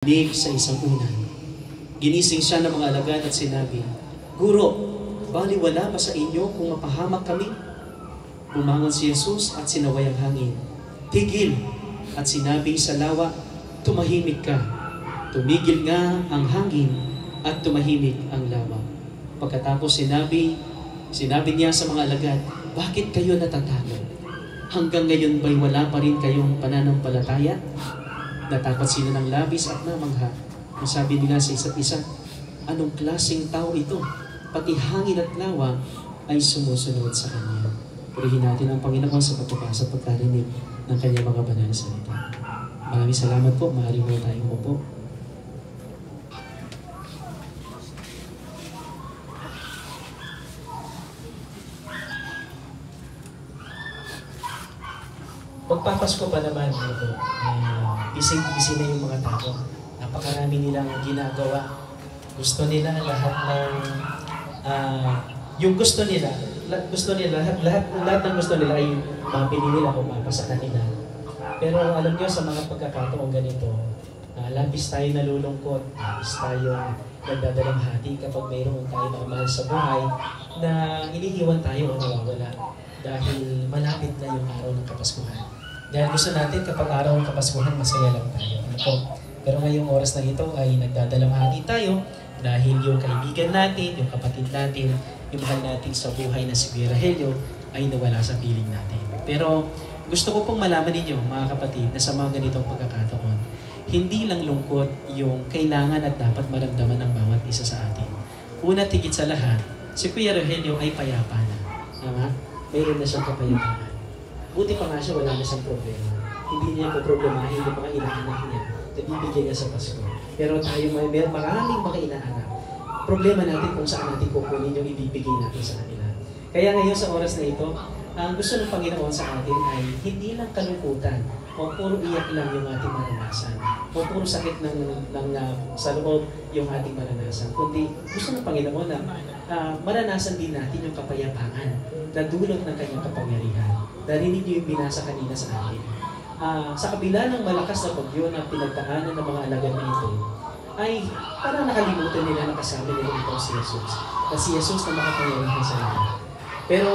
Nig sa isang unan. Ginising siya ng mga alagad at sinabi, "Guro, baliwala ba sa inyo kung mapahamak kami?" Bumangon si Jesus at sinaway ang hangin. "Tigil!" At sinabi sa lawa, "Tumahimik ka." Tumigil nga ang hangin at tumahimik ang lawa. Pagkatapos sinabi niya sa mga alagad, "Bakit kayo natatakot? Hanggang ngayon ba'y wala pa rin kayong pananampalataya?" Natakot sila ng labis at namangha. Sabi nila sa isa't isa, "Anong klaseng tao ito? Pati hangin at lawa ay sumusunod sa Kanya." Purihin natin ang Panginoon sa pagpapasa at pagkarinig ng Kanyang mga banal na salita. Maraming salamat po. Maaari mo tayong upo. Pagpapasko pa naman ito, busy na yung mga tao. Napakarami nilang ginagawa. Gusto nila lahat ng yung gusto nila lahat ng gusto nila ay mabili nila kung mapasa kanila. Pero alam niyo, sa mga pagkakataong ganito, labis tayo nalulungkot, labis tayo nagdadalamhati kapag mayroon tayo mga mahal sa buhay na iniiwan tayo o nawawala dahil malapit na yung araw ng Kapaskuhan. Dahil gusto natin kapag araw ng Kapaskuhan, masaya lang tayo. Pero ngayong oras na ito ay nagdadalamhati tayo dahil yung kaibigan natin, yung kapatid natin, yung mahal natin sa buhay na si Kuya Rogelio ay nawala sa piling natin. Pero gusto ko pong malaman ninyo, mga kapatid, na sa mga ganitong pagkakataon, hindi lang lungkot yung kailangan at dapat maramdaman ng bawat isa sa atin. Una, tigit sa lahat, si Kuya Rogelio ay payapa na. Tama? Mayroon na siyang kapayapaan. Buti pa nga siya, wala na siyang problema. Hindi niya problemahin yung mga inaanak niya na bibigyan niya sa Pasko. Pero tayo may maraming mga inaanak. Problema natin kung saan natin kukunin yung ibibigay natin sa kanila. Kaya ngayon sa oras na ito, ang gusto ng Panginoon sa atin ay hindi lang kalungkutan o puro iyak lang yung ating maranasan o puro sakit sa loob yung ating maranasan. Kundi gusto ng Panginoon na maranasan din natin yung kapayapaan na dulot ng kanyang kapangyarihan. Narinig niyo yung binasa kanina sa atin. Sa kabila ng malakas na bagyo na pinagdaanan ng mga alagad na ito, ay parang nakalimutan nila na kasama nila itong si Jesus. Na si Jesus na makapangyarihan sa lahat. Pero